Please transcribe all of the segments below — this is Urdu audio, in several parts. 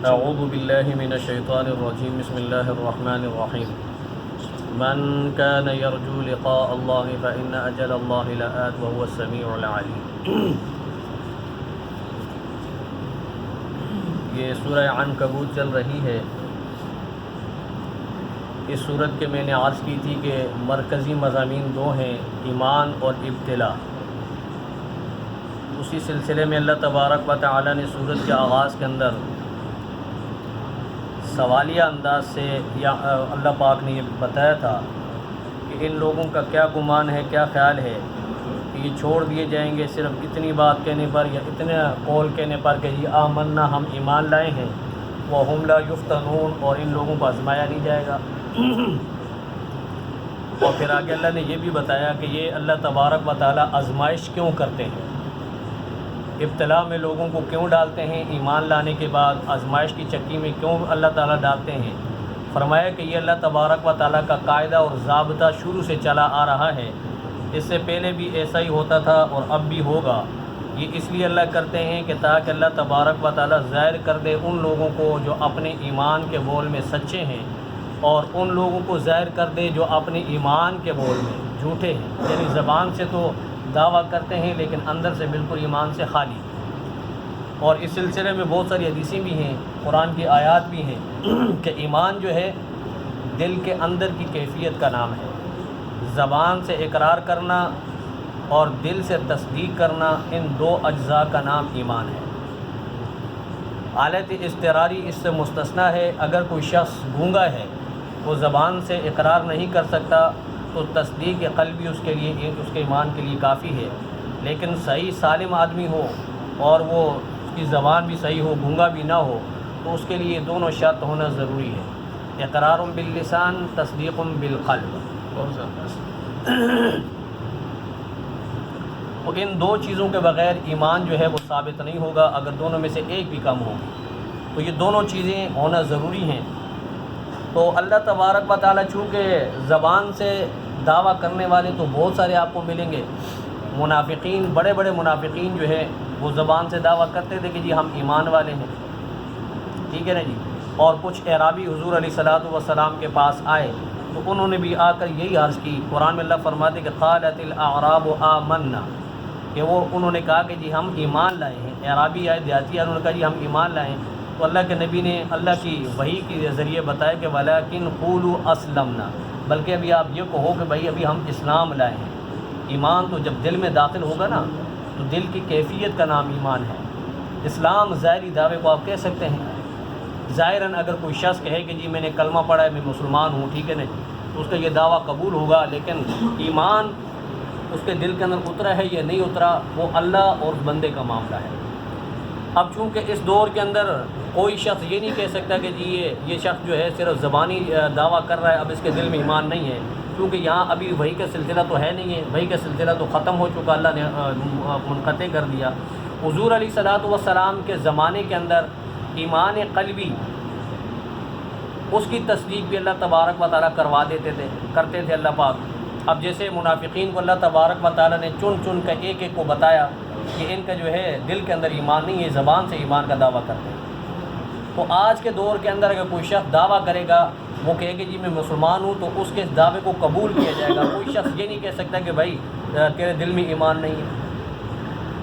اعوذ باللہ من الشیطان الرجیم بسم اللہ الرحمن الرحیم من كان يرجو لقاء اللہ فإن أجل اللہ لآت وهو السمیع العلیم۔ یہ سورہ عنکبوت چل رہی ہے۔ اس سورت کے میں نے عرض کی تھی کہ مرکزی مضامین دو ہیں، ایمان اور ابتلا۔ اسی سلسلے میں اللہ تبارک و تعالی نے سورت کے آغاز کے اندر سوالیہ انداز سے اللہ پاک نے یہ بتایا تھا کہ ان لوگوں کا کیا گمان ہے، کیا خیال ہے کہ یہ چھوڑ دیے جائیں گے صرف اتنی بات کہنے پر یا اتنے قول کہنے پر کہ یہ آمنا ہم ایمان لائے ہیں، وَهُمْ لَا يُفْتَنُونَ، اور ان لوگوں کو آزمایا نہیں جائے گا۔ اور پھر آگے اللہ نے یہ بھی بتایا کہ یہ اللہ تبارک و تعالیٰ آزمائش کیوں کرتے ہیں، ابتلا میں لوگوں کو کیوں ڈالتے ہیں، ایمان لانے کے بعد آزمائش کی چکی میں کیوں اللہ تعالیٰ ڈالتے ہیں۔ فرمایا کہ یہ اللہ تبارک و تعالیٰ کا قاعدہ اور ضابطہ شروع سے چلا آ رہا ہے، اس سے پہلے بھی ایسا ہی ہوتا تھا اور اب بھی ہوگا۔ یہ اس لیے اللہ کرتے ہیں کہ تاکہ اللہ تبارک و تعالیٰ ظاہر کر دے ان لوگوں کو جو اپنے ایمان کے بول میں سچے ہیں، اور ان لوگوں کو ظاہر کر دے جو اپنے ایمان کے بول میں جھوٹے ہیں، یعنی زبان سے تو دعویٰ کرتے ہیں لیکن اندر سے بالکل ایمان سے خالی۔ اور اس سلسلے میں بہت ساری حدیثیں بھی ہیں، قرآن کی آیات بھی ہیں کہ ایمان جو ہے دل کے اندر کی کیفیت کا نام ہے۔ زبان سے اقرار کرنا اور دل سے تصدیق کرنا، ان دو اجزاء کا نام ایمان ہے۔ حالت اضطراری اس سے مستثنیٰ ہے۔ اگر کوئی شخص گونگا ہے، وہ زبان سے اقرار نہیں کر سکتا تو تصدیق قلبی اس کے لیے، اس کے ایمان کے لیے کافی ہے۔ لیکن صحیح سالم آدمی ہو اور وہ اس کی زبان بھی صحیح ہو، گونگا بھی نہ ہو، تو اس کے لیے دونوں شرط ہونا ضروری ہے، اقرار باللسان، تصدیق بالقلب۔ اور ان دو چیزوں کے بغیر ایمان جو ہے وہ ثابت نہیں ہوگا۔ اگر دونوں میں سے ایک بھی کم ہوگی تو یہ دونوں چیزیں ہونا ضروری ہیں۔ تو اللہ تبارک و تعالیٰ چونکہ زبان سے دعویٰ کرنے والے تو بہت سارے آپ کو ملیں گے، منافقین، بڑے بڑے منافقین جو ہے وہ زبان سے دعویٰ کرتے تھے کہ جی ہم ایمان والے ہیں، ٹھیک ہے نا جی۔ اور کچھ اعرابی حضور علیہ الصلوۃ والسلام کے پاس آئے تو انہوں نے بھی آ کر یہی عرض کی۔ قرآن میں اللہ فرماتے کہ قالت الاعراب آمنا، کہ انہوں نے کہا کہ جی ہم ایمان لائے ہیں۔ اعرابی آئے، دیہاتی، انہوں نے کہا جی ہم ایمان لائے ہیں۔ تو اللہ کے نبی نے اللہ کی وحی کے ذریعے بتایا کہ ولیکن قولوا اسلمنا، بلکہ ابھی آپ یہ کہو کہ بھائی ابھی ہم اسلام لائے ہیں۔ ایمان تو جب دل میں داخل ہوگا نا تو دل کی کیفیت کا نام ایمان ہے۔ اسلام ظاہری دعوے کو آپ کہہ سکتے ہیں، ظاہراً اگر کوئی شخص کہے کہ جی میں نے کلمہ پڑھا ہے، میں مسلمان ہوں، ٹھیک ہے نا، تو اس کا یہ دعویٰ قبول ہوگا، لیکن ایمان اس کے دل کے اندر اترا ہے یا نہیں اترا، وہ اللہ اور اس بندے کا معاملہ ہے۔ اب چونکہ اس دور کے اندر کوئی شخص یہ نہیں کہہ سکتا کہ جی یہ شخص جو ہے صرف زبانی دعویٰ کر رہا ہے، اب اس کے دل میں ایمان نہیں ہے، کیونکہ یہاں ابھی وحی کا سلسلہ تو ہے نہیں ہے، وحی کا سلسلہ تو ختم ہو چکا، اللہ نے منقطع کر دیا۔ حضور علیہ الصلوۃ والسلام کے زمانے کے اندر ایمان قلبی، اس کی تصدیق بھی اللہ تبارک و تعالیٰ کرتے تھے اللہ پاک۔ اب جیسے منافقین کو اللہ تبارک و تعالیٰ نے چن چن کر ایک ایک کو بتایا کہ ان کا جو ہے دل کے اندر ایمان نہیں ہے، زبان سے ایمان کا دعویٰ کرتے ہیں۔ تو آج کے دور کے اندر اگر کوئی شخص دعویٰ کرے گا، وہ کہے کہ جی میں مسلمان ہوں، تو اس کے دعوے کو قبول کیا جائے گا۔ کوئی شخص یہ نہیں کہہ سکتا کہ بھائی تیرے دل میں ایمان نہیں ہے۔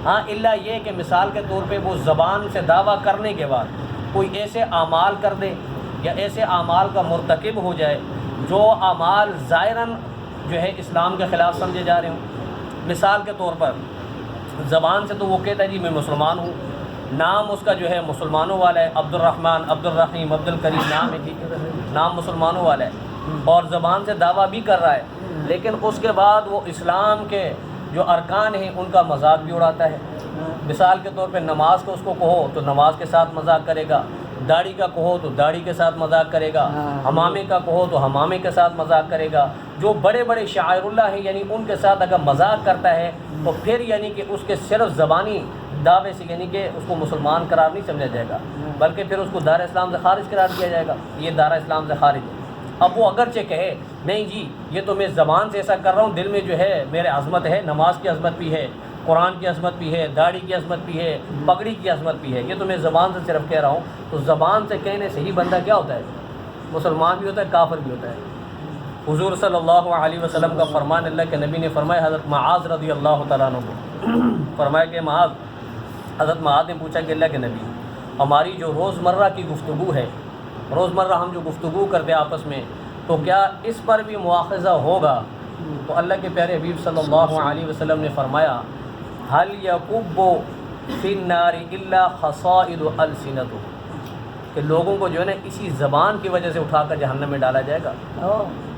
ہاں الا یہ کہ مثال کے طور پہ وہ زبان سے دعویٰ کرنے کے بعد کوئی ایسے اعمال کر دے یا ایسے اعمال کا مرتکب ہو جائے جو اعمال ظاہراً جو ہے اسلام کے خلاف سمجھے جا رہے ہوں۔ مثال کے طور پر زبان سے تو وہ کہتا ہے جی میں مسلمان ہوں، نام اس کا جو ہے مسلمانوں والا ہے، عبد الرحمن، عبد الرحیم، عبد الکریم نام ہے، ٹھیک ہے، نام مسلمانوں والا ہے، اور زبان سے دعویٰ بھی کر رہا ہے، لیکن اس کے بعد وہ اسلام کے جو ارکان ہیں ان کا مذاق بھی اڑاتا ہے۔ مثال کے طور پہ نماز کو اس کو کہو تو نماز کے ساتھ مذاق کرے گا، داڑھی کا کہو تو داڑھی کے ساتھ مذاق کرے گا، حمامے کا کہو تو حمامے کے ساتھ مذاق کرے گا۔ جو بڑے بڑے شاعر اللہ ہیں یعنی ان کے ساتھ اگر مذاق کرتا ہے تو پھر یعنی کہ اس کے صرف زبانی دعوے سے یعنی کہ اس کو مسلمان قرار نہیں سمجھا جائے گا، بلکہ پھر اس کو دار اسلام سے خارج قرار دیا جائے گا، یہ دار اسلام سے خارج ہے۔ اب وہ اگرچہ کہے نہیں جی یہ تو میں زبان سے ایسا کر رہا ہوں، دل میں جو ہے میرے عظمت ہے، نماز کی عظمت بھی ہے، قرآن کی عظمت بھی ہے، داڑھی کی عظمت بھی ہے، پگڑی کی عظمت بھی ہے. یہ تو میں زبان سے صرف کہہ رہا ہوں. تو زبان سے کہنے سے ہی بندہ کیا ہوتا ہے؟ مسلمان بھی ہوتا ہے، کافر بھی ہوتا ہے. حضور صلی اللہ علیہ وسلم کا فرمان، اللہ کے نبی نے فرمایا، حضرت معاذ رضی اللہ تعالیٰ عنہ کو فرمایا کہ معاذ، حضرت معاذ نے پوچھا کہ اللہ کے نبی، ہماری جو روزمرہ کی گفتگو ہے، روزمرہ ہم جو گفتگو کرتے ہیں آپس میں، تو کیا اس پر بھی مواخذہ ہوگا؟ تو اللہ کے پیارے حبیب صلی اللہ علیہ وسلم نے فرمایا، حل یکب فی النار الا خصائد السنتہم، کہ لوگوں کو جو ہے نا اسی زبان کی وجہ سے اٹھا کر جہنم میں ڈالا جائے گا.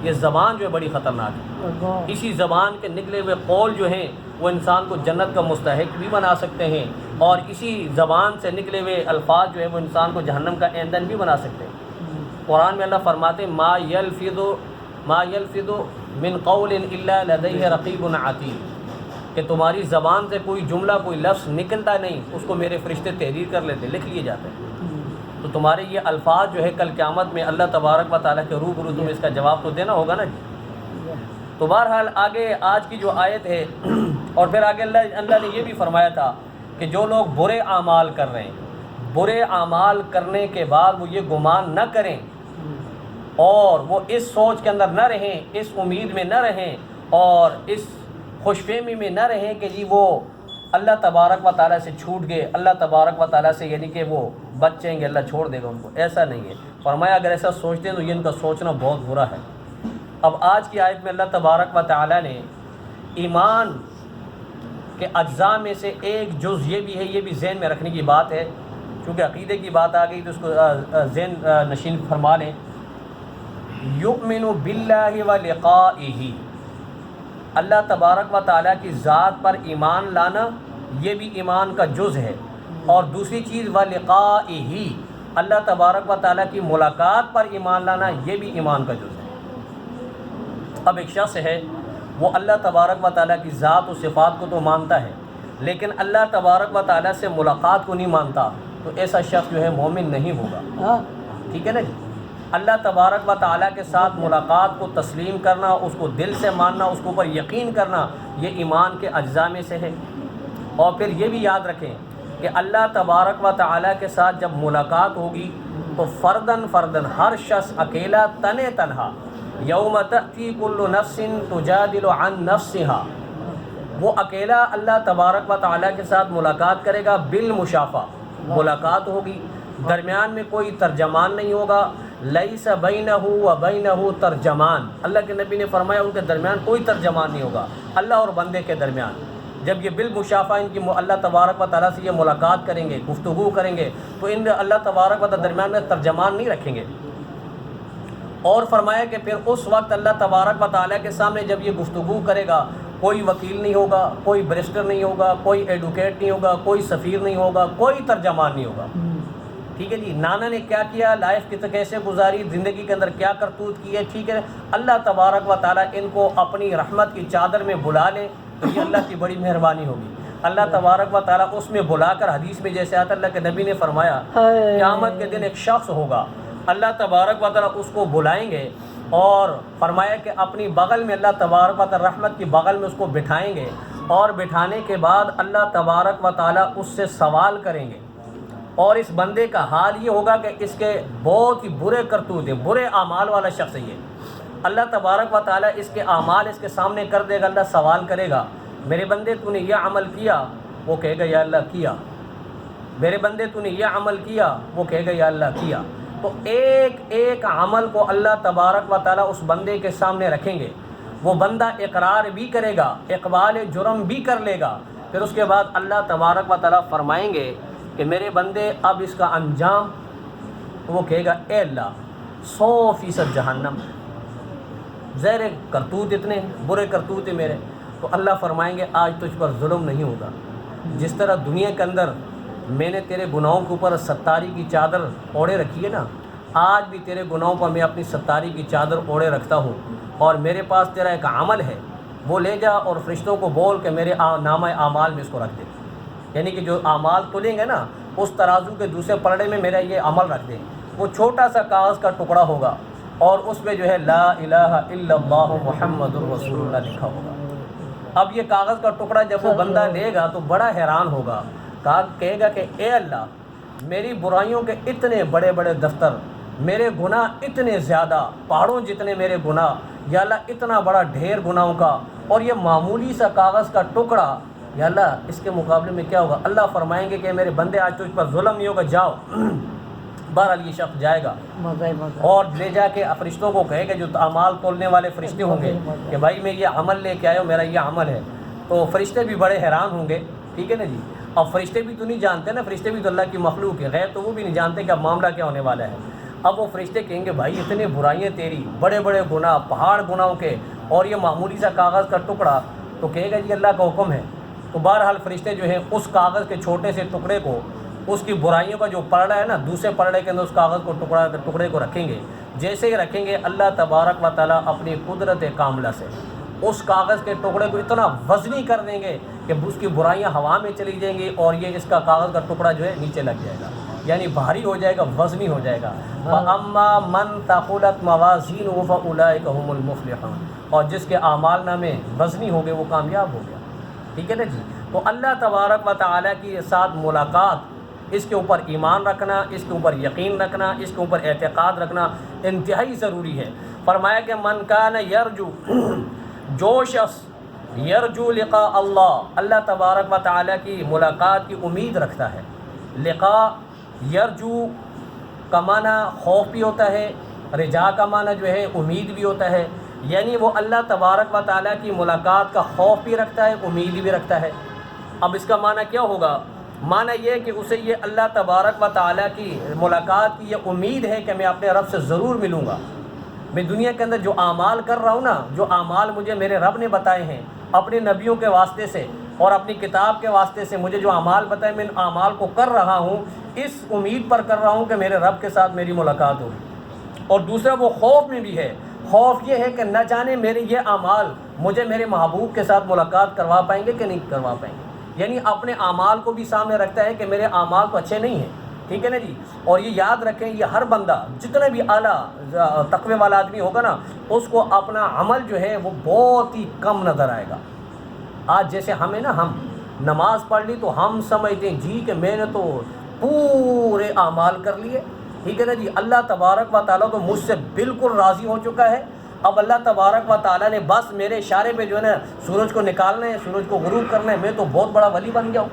یہ زبان جو ہے بڑی خطرناک ہے. اسی زبان کے نکلے ہوئے قول جو ہیں وہ انسان کو جنت کا مستحق بھی بنا سکتے ہیں، اور اسی زبان سے نکلے ہوئے الفاظ جو ہے وہ انسان کو جہنم کا ایندھن بھی بنا سکتے ہیں. قرآن میں اللہ فرماتے ہیں، ما یلفظ من قول الا لدیہ رقیب عتید، کہ تمہاری زبان سے کوئی جملہ، کوئی لفظ نکلتا نہیں، اس کو میرے فرشتے تحریر کر لیتے، لکھ لیے جاتے ہیں. تو تمہارے یہ الفاظ جو ہے کل قیامت میں اللہ تبارک و تعالیٰ کے روبرو تمہیں اس کا جواب تو دینا ہوگا نا جی. تو بہرحال آگے آج کی جو آیت ہے، اور پھر آگے اللہ نے یہ بھی فرمایا تھا کہ جو لوگ برے اعمال کر رہے ہیں، برے اعمال کرنے کے بعد وہ یہ گمان نہ کریں اور وہ اس سوچ کے اندر نہ رہیں، اس امید میں نہ رہیں اور اس خوش فہمی میں نہ رہیں کہ جی وہ اللہ تبارک و تعالیٰ سے چھوٹ گئے، اللہ تبارک و تعالیٰ سے یعنی کہ وہ بچ جائیں گے، اللہ چھوڑ دے گا ان کو. ایسا نہیں ہے. فرمایا اگر ایسا سوچتے ہیں تو یہ ان کا سوچنا بہت برا ہے. اب آج کی آیت میں اللہ تبارک و تعالیٰ نے ایمان کے اجزاء میں سے ایک جز یہ بھی ہے، یہ بھی ذہن میں رکھنے کی بات ہے، چونکہ عقیدے کی بات آ گئی تو اس کو ذہن نشین فرما لیں. یؤمن باللہ و لقائہ، اللہ تبارک و تعالیٰ کی ذات پر ایمان لانا یہ بھی ایمان کا جز ہے. اور دوسری چیز وَلِقَائِهِ، اللہ تبارک و تعالیٰ کی ملاقات پر ایمان لانا یہ بھی ایمان کا جز ہے. اب ایک شخص ہے وہ اللہ تبارک و تعالیٰ کی ذات و صفات کو تو مانتا ہے، لیکن اللہ تبارک و تعالیٰ سے ملاقات کو نہیں مانتا، تو ایسا شخص جو ہے مومن نہیں ہوگا. ٹھیک ہے نا جی. اللہ تبارک و تعالیٰ کے ساتھ ملاقات کو تسلیم کرنا، اس کو دل سے ماننا، اس کے اوپر یقین کرنا، یہ ایمان کے اجزاء میں سے ہے. اور پھر یہ بھی یاد رکھیں کہ اللہ تبارک و تعالیٰ کے ساتھ جب ملاقات ہوگی تو فردن فردن، ہر شخص اکیلا تنہا، یوم تأتی کل نفس تجادل عن نفسها، وہ اکیلا اللہ تبارک و تعالیٰ کے ساتھ ملاقات کرے گا. بالمشافہ ملاقات ہوگی، درمیان میں کوئی ترجمان نہیں ہوگا. لیس بینہ و بینہ ترجمان، اللہ کے نبی نے فرمایا ان کے درمیان کوئی ترجمان نہیں ہوگا، اللہ اور بندے کے درمیان. جب یہ بالمشافہ ان کی اللہ تبارک و تعالیٰ سے یہ ملاقات کریں گے، گفتگو کریں گے، تو ان اللہ تبارک و تعالیٰ درمیان میں ترجمان نہیں رکھیں گے. اور فرمایا کہ پھر اس وقت اللہ تبارک و تعالیٰ کے سامنے جب یہ گفتگو کرے گا، کوئی وکیل نہیں ہوگا، کوئی بیرسٹر نہیں ہوگا، کوئی ایڈوکیٹ نہیں ہوگا، کوئی سفیر نہیں ہوگا، کوئی ترجمان نہیں ہوگا. ٹھیک ہے جی. نانا نے کیا کیا، لائف کیسے گزاری، زندگی کے اندر کیا کرتوت کی ہے، ٹھیک ہے، اللہ تبارک و تعالیٰ ان کو اپنی رحمت کی چادر میں بلا لے تو یہ اللہ کی بڑی مہربانی ہوگی. اللہ تبارک و تعالیٰ اس میں بلا کر، حدیث میں جیسے آتا اللہ کے نبی نے فرمایا قیامت کے دن ایک شخص ہوگا، اللہ تبارک و تعالیٰ اس کو بلائیں گے اور فرمایا کہ اپنی بغل میں اللہ تبارک و تعالیٰ رحمت کی بغل میں اس کو بٹھائیں گے، اور بٹھانے کے بعد اللہ تبارک و تعالیٰ اس سے سوال کریں گے. اور اس بندے کا حال یہ ہوگا کہ اس کے بہت ہی برے کرتوت ہیں، برے اعمال والا شخص ہے یہ. اللہ تبارک و تعالیٰ اس کے اعمال اس کے سامنے کر دے گا. اللہ سوال کرے گا، میرے بندے تو نے یہ عمل کیا؟ وہ کہے گا یا اللہ کیا. میرے بندے تو نے یہ عمل کیا؟ وہ کہے گا یا اللہ کیا. تو ایک ایک عمل کو اللہ تبارک و تعالیٰ اس بندے کے سامنے رکھیں گے. وہ بندہ اقرار بھی کرے گا، اقبال جرم بھی کر لے گا. پھر اس کے بعد اللہ تبارک و تعالیٰ فرمائیں گے کہ میرے بندے اب اس کا انجام، تو وہ کہے گا اے اللہ 100% جہنم. زہر کرتوت اتنے برے کرتوت ہیں میرے. تو اللہ فرمائیں گے آج تجھ پر ظلم نہیں ہوگا. جس طرح دنیا کے اندر میں نے تیرے گناہوں کے اوپر ستاری کی چادر اوڑھے رکھی ہے نا، آج بھی تیرے گناہوں پر میں اپنی ستاری کی چادر اوڑھے رکھتا ہوں. اور میرے پاس تیرا ایک عمل ہے، وہ لے جا اور فرشتوں کو بول کہ میرے نامہ اعمال میں اس کو رکھ دے. یعنی کہ جو اعمال تلیں گے نا، اس ترازو کے دوسرے پلڑے میں میرا یہ عمل رکھ دیں. وہ چھوٹا سا کاغذ کا ٹکڑا ہوگا اور اس میں جو ہے لا الہ الا اللہ محمد الرسول اللہ لکھا ہوگا. اب یہ کاغذ کا ٹکڑا جب وہ بندہ لے گا تو بڑا حیران ہوگا، کہے گا کہ اے اللہ، میری برائیوں کے اتنے بڑے بڑے دفتر، میرے گناہ اتنے زیادہ، پہاڑوں جتنے میرے گناہ، یا اللہ اتنا بڑا ڈھیر گناہوں کا، اور یہ معمولی سا کاغذ کا ٹکڑا، یا اللہ اس کے مقابلے میں کیا ہوگا؟ اللہ فرمائیں گے کہ میرے بندے آج تو اس پر ظلم نہیں ہوگا، جاؤ۔ بہرحال یہ شخص جائے گا اور لے جا کے فرشتوں کو کہے گا، جو اعمال تولنے والے فرشتے ہوں گے، کہ بھائی میں یہ عمل لے کے آیا ہوں، میرا یہ عمل ہے۔ تو فرشتے بھی بڑے حیران ہوں گے، ٹھیک ہے نا جی۔ اب فرشتے بھی تو نہیں جانتے نا، فرشتے بھی تو اللہ کی مخلوق ہے، غیب تو وہ بھی نہیں جانتے کہ اب معاملہ کیا ہونے والا ہے۔ اب وہ فرشتے کہیں گے بھائی اتنے برائیاں تیری، بڑے بڑے گناہ، پہاڑ گناہوں کے، اور یہ معمولی سا کاغذ کا ٹکڑا، تو کہے گا جی اللہ کا حکم ہے۔ تو بہرحال فرشتے جو ہیں اس کاغذ کے چھوٹے سے ٹکڑے کو، اس کی برائیوں کا جو پلڑا ہے نا، دوسرے پلڑے کے اندر اس کاغذ کو ٹکڑے کو رکھیں گے۔ جیسے ہی رکھیں گے، اللہ تبارک و تعالیٰ اپنی قدرت کاملہ سے اس کاغذ کے ٹکڑے کو اتنا وزنی کر دیں گے کہ اس کی برائیاں ہوا میں چلی جائیں گی، اور یہ اس کا کاغذ کا ٹکڑا جو ہے نیچے لگ جائے گا، یعنی بھاری ہو جائے گا، وزنی ہو جائے گا۔ فَأَمَّا مَنْ ثَقُلَتْ مَوَازِينُهُ فَأُولَٰئِكَ هُمُ الْمُفْلِحُونَ، اور جس کے اعمال نامے وزنی ہو گئے وہ کامیاب ہو گیا، ٹھیک ہے نا جی۔ تو اللہ تبارک و تعالیٰ کی ساتھ ملاقات، اس کے اوپر ایمان رکھنا، اس کے اوپر یقین رکھنا، اس کے اوپر اعتقاد رکھنا انتہائی ضروری ہے۔ فرمایا کہ من کان یرجو، جو شخص یرجو لقاء اللہ، اللہ تبارک و تعالیٰ کی ملاقات کی امید رکھتا ہے۔ لقاء، یرجو کا معنی خوف بھی ہوتا ہے، رجا کا معنی جو ہے امید بھی ہوتا ہے، یعنی وہ اللہ تبارک و تعالیٰ کی ملاقات کا خوف بھی رکھتا ہے، امید بھی رکھتا ہے۔ اب اس کا معنی کیا ہوگا؟ معنی یہ کہ اسے یہ اللہ تبارک و تعالیٰ کی ملاقات کی یہ امید ہے کہ میں اپنے رب سے ضرور ملوں گا۔ میں دنیا کے اندر جو اعمال کر رہا ہوں نا، جو اعمال مجھے میرے رب نے بتائے ہیں اپنے نبیوں کے واسطے سے اور اپنی کتاب کے واسطے سے، مجھے جو اعمال بتائے میں ان اعمال کو کر رہا ہوں، اس امید پر کر رہا ہوں کہ میرے رب کے ساتھ میری ملاقات ہوگی۔ اور دوسرا وہ خوف میں بھی ہے، خوف یہ ہے کہ نہ جانے میرے یہ اعمال مجھے میرے محبوب کے ساتھ ملاقات کروا پائیں گے کہ نہیں کروا پائیں گے، یعنی اپنے اعمال کو بھی سامنے رکھتا ہے کہ میرے اعمال تو اچھے نہیں ہیں، ٹھیک ہے نا جی۔ اور یہ یاد رکھیں، یہ ہر بندہ جتنا بھی اعلیٰ تقوی والا آدمی ہوگا نا، اس کو اپنا عمل جو ہے وہ بہت ہی کم نظر آئے گا۔ آج جیسے ہمیں نا، ہم نماز پڑھ لی تو ہم سمجھتے ہیں جی کہ میں نے تو پورے اعمال کر لیے، ٹھیک ہے نا جی۔ اللہ تبارک و تعالیٰ تو مجھ سے بالکل راضی ہو چکا ہے۔ اب اللہ تبارک و تعالیٰ نے بس میرے اشارے پہ جو ہے نا سورج کو نکالنا ہے، سورج کو غروب کرنا ہے، میں تو بہت بڑا ولی بن گیا ہوں،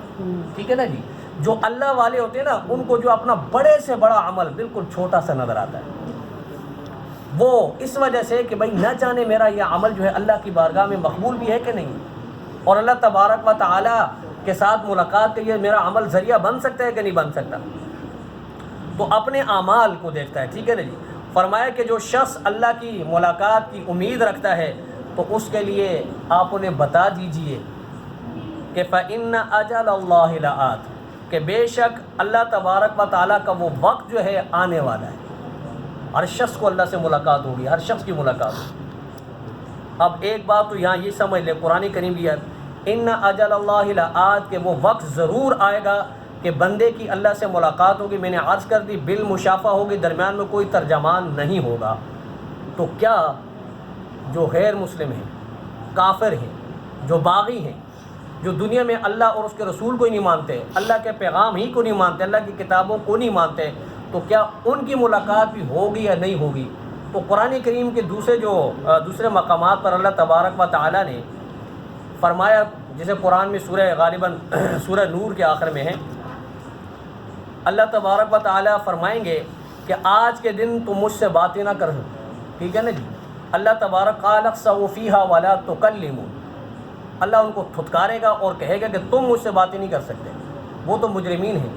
ٹھیک ہے نا جی۔ جو اللہ والے ہوتے ہیں نا، ان کو جو اپنا بڑے سے بڑا عمل بالکل چھوٹا سا نظر آتا ہے، وہ اس وجہ سے کہ بھائی نہ جانے میرا یہ عمل جو ہے اللہ کی بارگاہ میں مقبول بھی ہے کہ نہیں، اور اللہ تبارک و تعالیٰ کے ساتھ ملاقات کے لیے میرا عمل ذریعہ بن سکتا ہے کہ نہیں بن سکتا۔ تو اپنے اعمال کو دیکھتا ہے، ٹھیک ہے نا جی۔ فرمایا کہ جو شخص اللہ کی ملاقات کی امید رکھتا ہے تو اس کے لیے آپ انہیں بتا دیجئے کہ فَإِنَّ أَجَلَ اللَّهِ لَآتٍ، کہ بے شک اللہ تبارک و تعالیٰ کا وہ وقت جو ہے آنے والا ہے۔ ہر شخص کو اللہ سے ملاقات ہوگی، ہر شخص کی ملاقات ہوگی۔ اب ایک بات تو یہاں یہ سمجھ لے، قرآن کریم بھی ہے إِنَّ أَجَلَ اللَّهِ لَآتٍ، کہ وہ وقت ضرور آئے گا کہ بندے کی اللہ سے ملاقات ہوگی۔ میں نے عرض کر دی بالمشافہ ہوگی، درمیان میں کوئی ترجمان نہیں ہوگا۔ تو کیا جو غیر مسلم ہیں، کافر ہیں، جو باغی ہیں، جو دنیا میں اللہ اور اس کے رسول کو ہی نہیں مانتے، اللہ کے پیغام ہی کو نہیں مانتے، اللہ کی کتابوں کو نہیں مانتے، تو کیا ان کی ملاقات بھی ہوگی یا نہیں ہوگی؟ تو قرآن کریم کے دوسرے مقامات پر اللہ تبارک و تعالیٰ نے فرمایا، جیسے قرآن میں غالباً سورہ نور کے آخر میں ہے، اللہ تبارک و تعالیٰ فرمائیں گے کہ آج کے دن تم مجھ سے باتیں نہ کر، ٹھیک ہے نا جی۔ اللہ تبارک قال اخسؤوا فیہا ولا تکلمون، اللہ ان کو تھتکارے گا اور کہے گا کہ تم مجھ سے باتیں نہیں کر سکتے، وہ تو مجرمین ہیں۔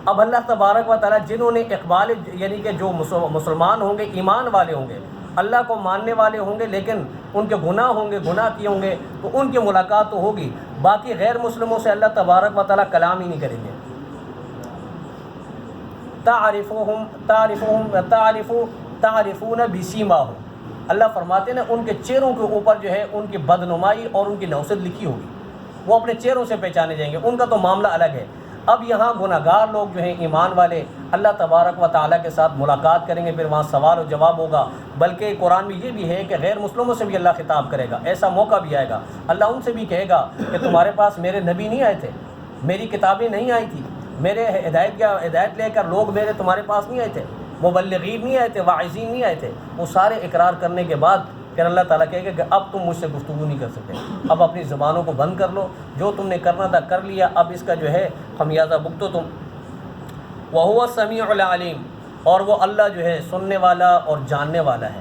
اب اللہ تبارک و تعالیٰ جنہوں نے اقبال، یعنی کہ جو مسلمان ہوں گے، ایمان والے ہوں گے، اللہ کو ماننے والے ہوں گے، لیکن ان کے گناہ ہوں گے، گناہ کیے ہوں گے، تو ان کی ملاقات تو ہوگی۔ باقی غیر مسلموں سے اللہ تبارک و تعالیٰ کلام ہی نہیں کریں گے۔ تعرفون بسیماہم، اللہ فرماتے ہیں ان کے چہروں کے اوپر جو ہے ان کی بدنمائی اور ان کی نوسط لکھی ہوگی، وہ اپنے چہروں سے پہچانے جائیں گے، ان کا تو معاملہ الگ ہے۔ اب یہاں گناہگار لوگ جو ہیں ایمان والے اللہ تبارک و تعالیٰ کے ساتھ ملاقات کریں گے، پھر وہاں سوال و جواب ہوگا۔ بلکہ قرآن میں یہ بھی ہے کہ غیر مسلموں سے بھی اللہ خطاب کرے گا، ایسا موقع بھی آئے گا۔ اللہ ان سے بھی کہے گا کہ تمہارے پاس میرے نبی نہیں آئے تھے، میری کتابیں نہیں آئی تھی، میرے ہدایت لے کر لوگ میرے تمہارے پاس نہیں آئے تھے، مبلغین نہیں آئے تھے، واعظین نہیں آئے تھے۔ وہ سارے اقرار کرنے کے بعد پھر اللہ تعالیٰ کہے گا کہ اب تم مجھ سے گفتگو نہیں کر سکتے، اب اپنی زبانوں کو بند کر لو، جو تم نے کرنا تھا کر لیا، اب اس کا جو ہے خمیازہ بھگتو تم۔ وَهُوَ السَّمِيعُ الْعَلِيمُ، اور وہ اللہ جو ہے سننے والا اور جاننے والا ہے۔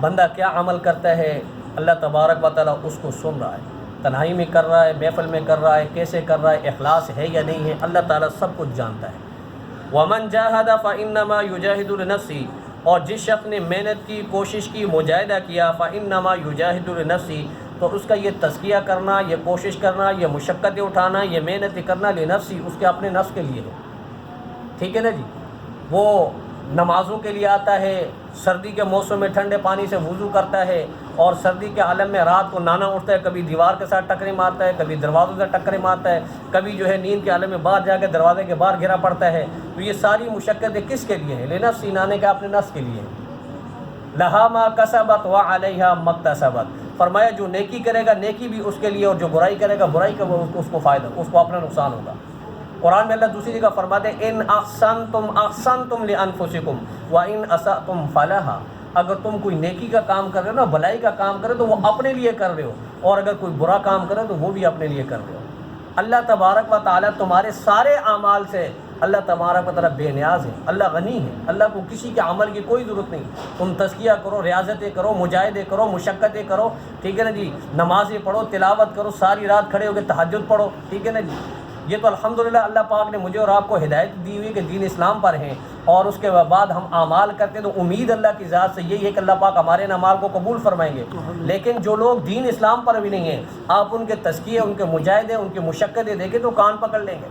بندہ کیا عمل کرتا ہے اللہ تبارک و تعالیٰ اس کو سن رہا ہے، تنہائی میں کر رہا ہے، محفل میں کر رہا ہے، کیسے کر رہا ہے، اخلاص ہے یا نہیں ہے، اللہ تعالیٰ سب کچھ جانتا ہے۔ وَمَنْ جَاهَدَ فَإِنَّمَا يُجَاهِدُ لِنَفْسِهِ، اور جس شخص نے محنت کی، کوشش کی، مجاہدہ کیا، فَإِنَّمَا يُجَاهِدُ لِنَفْسِهِ، تو اس کا یہ تزکیہ کرنا، یہ کوشش کرنا، یہ مشقتیں اٹھانا، یہ محنتیں کرنا لنفسی، اس کے اپنے نفس کے لیے ہے۔ ٹھیک ہے نا جی؟ وہ نمازوں کے لیے آتا ہے، سردی کے موسم میں ٹھنڈے پانی سے وضو کرتا ہے، اور سردی کے عالم میں رات کو نانا اٹھتا ہے، کبھی دیوار کے ساتھ ٹکرے مارتا ہے، کبھی دروازوں سے ٹکرے مارتا ہے، کبھی جو ہے نیند کے عالم میں باہر جا کے دروازے کے باہر گرا پڑتا ہے۔ تو یہ ساری مشقتیں کس کے لیے ہیں؟ لنفسی، نانے کے اپنے نفس کے لیے ہیں۔ لہا ما کسبت وعلیہا ما اکتسبت، فرمایا جو نیکی کرے گا نیکی بھی اس کے لیے، اور جو برائی کرے گا برائی کا اس کو فائدہ، اس کو اپنا نقصان ہوگا۔ قرآن میں اللہ دوسری جگہ فرماتے ہیں ان احسنتم احسنتم لانفسکم وان اسأتم فلہا، اگر تم کوئی نیکی کا کام کر رہے ہو نا، بھلائی کا کام کر رہے ہو تو وہ اپنے لیے کر رہے ہو، اور اگر کوئی برا کام کرے تو وہ بھی اپنے لیے کر رہے ہو۔ اللہ تبارک و تعالیٰ تمہارے سارے اعمال سے اللہ تبارک و تعالیٰ بے نیاز ہے، اللہ غنی ہے، اللہ کو کسی کے عمل کی کوئی ضرورت نہیں۔ تم تزکیہ کرو، ریاضتیں کرو، مجاہدے کرو، مشقتیں کرو، ٹھیک ہے نا جی، نمازیں پڑھو، تلاوت کرو، ساری رات کھڑے ہو کے تہجد پڑھو، ٹھیک ہے نا جی۔ یہ تو الحمدللہ اللہ پاک نے مجھے اور آپ کو ہدایت دی ہوئی کہ دین اسلام پر ہیں، اور اس کے بعد ہم اعمال کرتے ہیں تو امید اللہ کی ذات سے یہی ہے کہ اللہ پاک ہمارے اعمال کو قبول فرمائیں گے۔ لیکن جو لوگ دین اسلام پر بھی نہیں ہیں، آپ ان کے تزکیے، ان کے مجاہدے، ان کی مشقتیں دیکھیں تو کان پکڑ لیں گے۔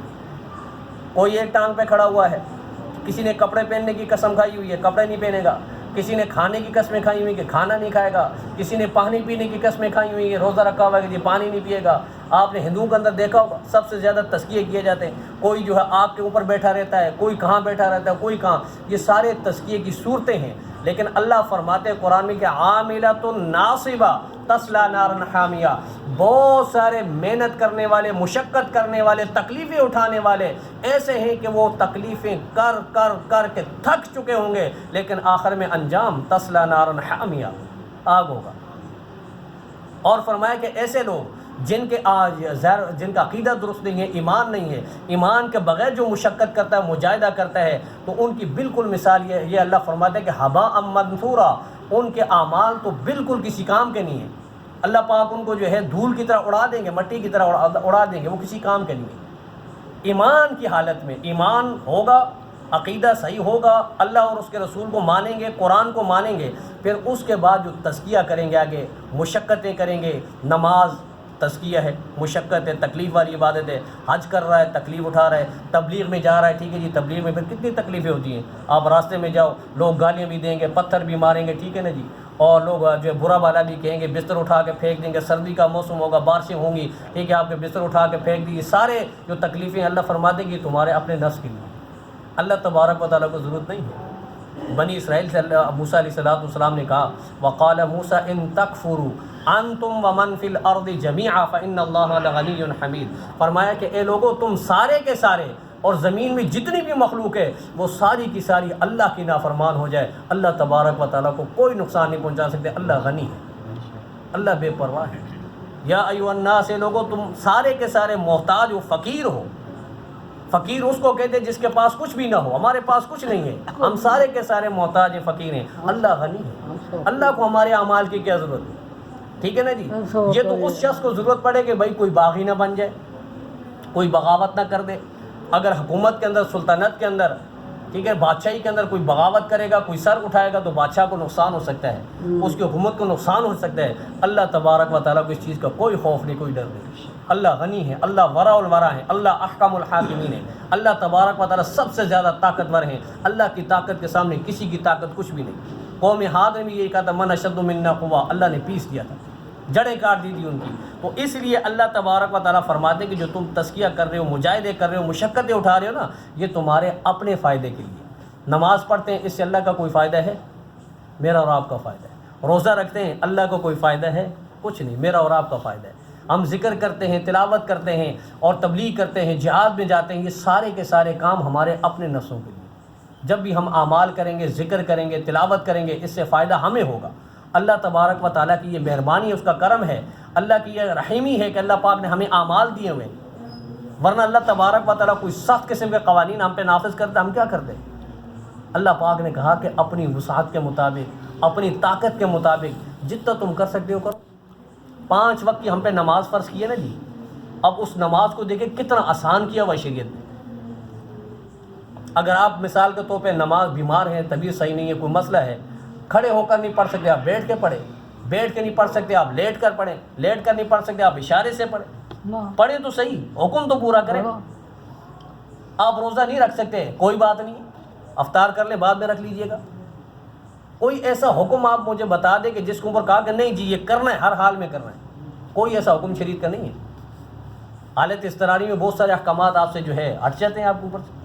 کوئی ایک ٹانگ پہ کھڑا ہوا ہے، کسی نے کپڑے پہننے کی قسم کھائی ہوئی ہے، کپڑے نہیں پہنے گا، کسی نے کھانے کی قسمیں کھائی ہوئی کہ کھانا نہیں کھائے گا، کسی نے پانی پینے کی قسمیں کھائی ہوئی ہے، روزہ رکھا ہوا ہے کہ یہ پانی نہیں پیے گا۔ آپ نے ہندوؤں کے اندر دیکھا ہوگا سب سے زیادہ تزکیے کیے جاتے ہیں، کوئی جو ہے آگ کے اوپر بیٹھا رہتا ہے، کوئی کہاں بیٹھا رہتا ہے، کوئی کہاں، یہ سارے تزکیے کی صورتیں ہیں۔ لیکن اللہ فرماتے ہیں قرآن میں کہ عاملۃ ناصبہ تصلی نارا حامیہ، بہت سارے محنت کرنے والے، مشقت کرنے والے، تکلیفیں اٹھانے والے ایسے ہیں کہ وہ تکلیفیں کر کر کر کے تھک چکے ہوں گے، لیکن آخر میں انجام تصلی نارا حامیہ، آگ ہوگا۔ اور فرمایا کہ ایسے لوگ جن کا عقیدہ درست نہیں ہے، ایمان نہیں ہے، ایمان کے بغیر جو مشقت کرتا ہے، مجاہدہ کرتا ہے، تو ان کی بالکل مثال یہ اللہ فرماتا ہے کہ ہباء منثورا، ان کے اعمال تو بالکل کسی کام کے نہیں ہیں۔ اللہ پاک ان کو جو ہے دھول کی طرح اڑا دیں گے، مٹی کی طرح اڑا دیں گے، وہ کسی کام کے نہیں ہیں۔ ایمان کی حالت میں ایمان ہوگا، عقیدہ صحیح ہوگا، اللہ اور اس کے رسول کو مانیں گے، قرآن کو مانیں گے، پھر اس کے بعد جو تزکیہ کریں گے، آگے مشقتیں کریں گے، نماز تزکیہ ہے، مشقت ہے، تکلیف والی عبادت ہے، حج کر رہا ہے، تکلیف اٹھا رہا ہے، تبلیغ میں جا رہا ہے، ٹھیک ہے جی، تبلیغ میں پھر کتنی تکلیفیں ہوتی ہیں۔ آپ راستے میں جاؤ، لوگ گالیاں بھی دیں گے، پتھر بھی ماریں گے، ٹھیک ہے نا جی، اور لوگ جو ہے برا بالا بھی کہیں گے، بستر اٹھا کے پھینک دیں گے، سردی کا موسم ہوگا، بارشیں ہوں گی، ٹھیک ہے، آپ کے بستر اٹھا کے پھینک دیجیے، سارے جو تکلیفیں اللہ فرما دیں گی تمہارے اپنے نفس کے لیے، اللہ تبارک و تعالیٰ کو ضرورت نہیں ہے۔ بنی اسرائیل سے موسیٰ علیہ السلام نے کہا وقال موسیٰ ان تکفروا انتم ومن فی الارض جمیعا فان اللہ لغنی حمید، فرمایا کہ اے لوگو تم سارے کے سارے اور زمین میں جتنی بھی مخلوق ہے وہ ساری کی ساری اللہ کی نافرمان ہو جائے، اللہ تبارک و تعالیٰ کو کوئی نقصان نہیں پہنچا سکتے، اللہ غنی ہے، اللہ بے پرواہ ہے۔ یا ایھا الناس، اے لوگو تم سارے کے سارے محتاج ہو، فقیر ہو۔ فقیر اس کو کہتے ہیں جس کے پاس کچھ بھی نہ ہو، ہمارے پاس کچھ نہیں ہے، ہم سارے کے سارے محتاج ہیں، فقیر ہیں، اللہ غنی ہے، اللہ کو ہمارے اعمال کی کیا ضرورت ہے، ٹھیک ہے نا جی۔ یہ تو اس شخص کو ضرورت پڑے کہ بھائی کوئی باغی نہ بن جائے، کوئی بغاوت نہ کر دے۔ اگر حکومت کے اندر، سلطنت کے اندر، ٹھیک ہے، بادشاہی کے اندر کوئی بغاوت کرے گا، کوئی سر اٹھائے گا تو بادشاہ کو نقصان ہو سکتا ہے، اس کی حکومت کو نقصان ہو سکتا ہے۔ اللہ تبارک و تعالیٰ کو اس چیز کا کوئی خوف نہیں، کوئی ڈر نہیں، اللہ غنی ہے، اللہ ورع الورع ہے، اللہ احکم الحاکمین ہے، اللہ تبارک و تعالیٰ سب سے زیادہ طاقتور ہیں، اللہ کی طاقت کے سامنے کسی کی طاقت کچھ بھی نہیں۔ قوم عاد نے بھی یہی کہا تھا من اشد منا قوہ، اللہ نے پیس دیا تھا، جڑیں کاٹ دی تھی ان کی۔ تو اس لیے اللہ تبارک و تعالیٰ فرماتے کہ جو تم تزکیہ کر رہے ہو، مجاہدے کر رہے ہو، مشقتیں اٹھا رہے ہو نا، یہ تمہارے اپنے فائدے کے لیے۔ نماز پڑھتے ہیں، اس سے اللہ کا کوئی فائدہ ہے؟ میرا اور آپ کا فائدہ ہے۔ روزہ رکھتے ہیں، اللہ کو کوئی فائدہ ہے؟ کچھ نہیں، میرا اور آپ کا فائدہ ہے۔ ہم ذکر کرتے ہیں، تلاوت کرتے ہیں اور تبلیغ کرتے ہیں، جہاد میں جاتے ہیں، یہ سارے کے سارے کام ہمارے اپنے نفسوں کے لیے۔ جب بھی ہم اعمال کریں گے، ذکر کریں گے، تلاوت کریں گے، اس سے فائدہ ہمیں ہوگا۔ اللہ تبارک و تعالیٰ کی یہ مہربانی ہے، اس کا کرم ہے، اللہ کی یہ رحیمی ہے کہ اللہ پاک نے ہمیں اعمال دیے ہوئے ہیں۔ ورنہ اللہ تبارک و تعالیٰ کوئی سخت قسم کے قوانین ہم پہ نافذ کرتا، ہم کیا کرتے؟ اللہ پاک نے کہا کہ اپنی وسعت کے مطابق، اپنی طاقت کے مطابق جتنا تم کر سکتے ہو کرو۔ 5 وقت کی ہم پہ نماز فرض کی ہے نا جی، اب اس نماز کو دیکھیں کتنا آسان کیا ہوا شریعت نے۔ اگر آپ مثال کے طور پہ نماز بیمار ہیں، طبیعت صحیح نہیں ہے، کوئی مسئلہ ہے، کھڑے ہو کر نہیں پڑھ سکتے آپ بیٹھ کے پڑھیں، بیٹھ کے نہیں پڑھ سکتے آپ لیٹ کر پڑھیں، لیٹ کر نہیں پڑھ سکتے آپ اشارے سے پڑھیں، پڑھیں تو صحیح، حکم تو پورا کریں۔ آپ روزہ نہیں رکھ سکتے، کوئی بات نہیں، افطار کر لیں، بعد میں رکھ لیجئے گا۔ کوئی ایسا حکم آپ مجھے بتا دیں کہ جس کے اوپر کہا کہ نہیں جی یہ کرنا ہے، ہر حال میں کرنا ہے، کوئی ایسا حکم شریعت کا نہیں ہے۔ حالت اضطراری میں بہت سارے احکامات آپ سے جو ہے ہٹ جاتے ہیں آپ کے اوپر سے۔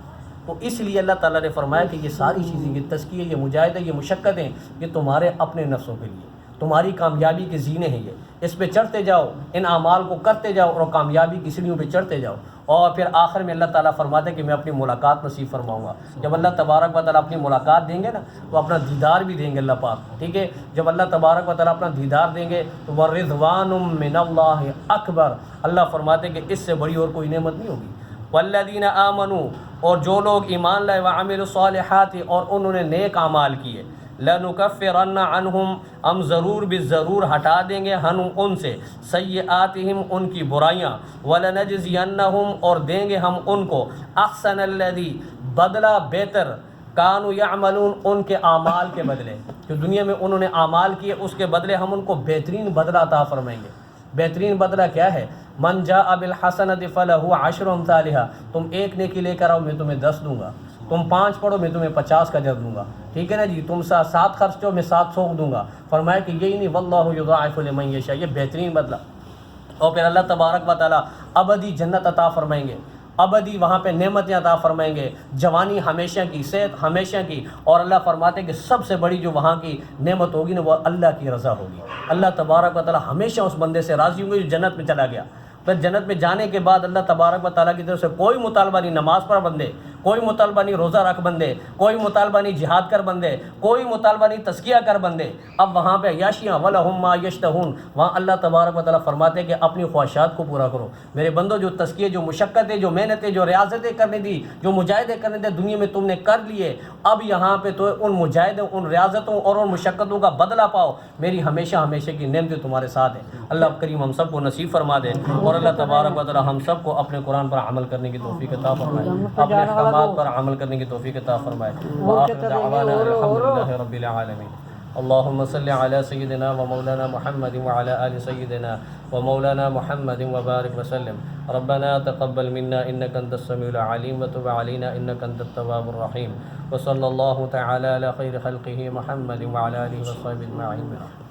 تو اس لیے اللہ تعالیٰ نے فرمایا کہ یہ ساری چیزیں، یہ تزکیہ، یہ مجاہدہ، یہ مشقتیں، یہ تمہارے اپنے نفسوں کے لیے، تمہاری کامیابی کے زینے ہیں، یہ اس پہ چڑھتے جاؤ، ان اعمال کو کرتے جاؤ اور کامیابی کی سیڑھیوں پہ چڑھتے جاؤ۔ اور پھر آخر میں اللہ تعالیٰ فرماتے ہیں کہ میں اپنی ملاقات نصیب فرماؤں گا۔ جب اللہ تبارک و تعالیٰ اپنی ملاقات دیں گے نا تو اپنا دیدار بھی دیں گے اللہ پاک، ٹھیک ہے؟ جب اللہ تبارک و تعالیٰ اپنا دیدار دیں گے تو وَرِضْوَانٌ مِّنَ اللَّهِ اکبر، اللہ فرماتے ہیں کہ اس سے بڑی اور کوئی نعمت نہیں ہوگی۔ والذین آمنوا، اور جو لوگ ایمان لائے، وعملوا الصالحات، اور انہوں نے نیک اعمال کیے، لنکفرن عنہم، ہم ضرور بالضرور ہٹا دیں گے ہم ان سے، سیئاتہم، ان کی برائیاں، ولنجزینہم، اور دیں گے ہم ان کو، احسن الذی، بدلہ بہتر، کانوا یعملون، ان کے اعمال کے بدلے، جو دنیا میں انہوں نے اعمال کیے اس کے بدلے ہم ان کو بہترین بدلہ عطا فرمائیں گے۔ بہترین بدلہ کیا ہے؟ من جاء بالحسنۃ فلہ عشر امثالھا، تم ایک نیکی لے کر آؤ میں تمہیں 10 دوں گا، تم 5 پڑھو میں تمہیں 50 کا اجر دوں گا، ٹھیک ہے نا جی؟ تم 7 خرچ کرو میں 700 دوں گا۔ فرمایا کہ یہی نہیں، واللہ یضاعف لمن یشاء، یہ بہترین بدلہ۔ اور پھر اللہ تبارک و تعالیٰ ابدی جنت عطا فرمائیں گے، ابدی وہاں پہ نعمتیں عطا فرمائیں گے، جوانی ہمیشہ کی، صحت ہمیشہ کی، اور اللہ فرماتے ہیں کہ سب سے بڑی جو وہاں کی نعمت ہوگی نا وہ اللہ کی رضا ہوگی۔ اللہ تبارک و تعالیٰ ہمیشہ اس بندے سے راضی ہوں گے جو جنت میں چلا گیا۔ پھر جنت میں جانے کے بعد اللہ تبارک و تعالیٰ کی طرف سے کوئی مطالبہ نہیں نماز پڑھ بندے، کوئی مطالبہ نہیں روزہ رکھ بندے، کوئی مطالبہ نہیں جہاد کر بندے، کوئی مطالبہ نہیں تزکیہ کر بندے۔ اب وہاں پہ عیاشیاں، وَلَهُم مَّا يَشْتَهُونَ، وہاں اللہ تبارک و تعالیٰ فرماتے ہیں کہ اپنی خواہشات کو پورا کرو میرے بندو، جو تزکیے، جو مشقتیں، جو محنتیں، جو ریاضتیں کرنے دی، جو مجاہدے کرنے تھے دنیا میں تم نے کر لیے، اب یہاں پہ تو ان مجاہدوں، ان ریاضتوں اور ان مشقتوں کا بدلہ پاؤ، میری ہمیشہ ہمیشہ کی نعمتیں تمہارے ساتھ ہیں۔ اللہ کریم ہم سب کو نصیب فرما دے، اور اللہ تبارک و تعالیٰ ہم سب کو اپنے قرآن پر عمل کرنے کی توفیق عطا فرمائے، اپنے احکامات پر عمل کرنے کی توفیق عطا فرمائے۔ وآخر دعوانا الحمدللہ رب العالمین۔ اللهم صل على سيدنا ومولانا محمد وعلى آل سيدنا ومولانا محمد وبارك وسلم۔ ربنا تقبل منا إنك أنت السميع العليم وتب علينا إنك أنت التواب الرحيم، وصلى الله تعالى على خير خلقه محمد وعلى آله وصحبه أجمعين۔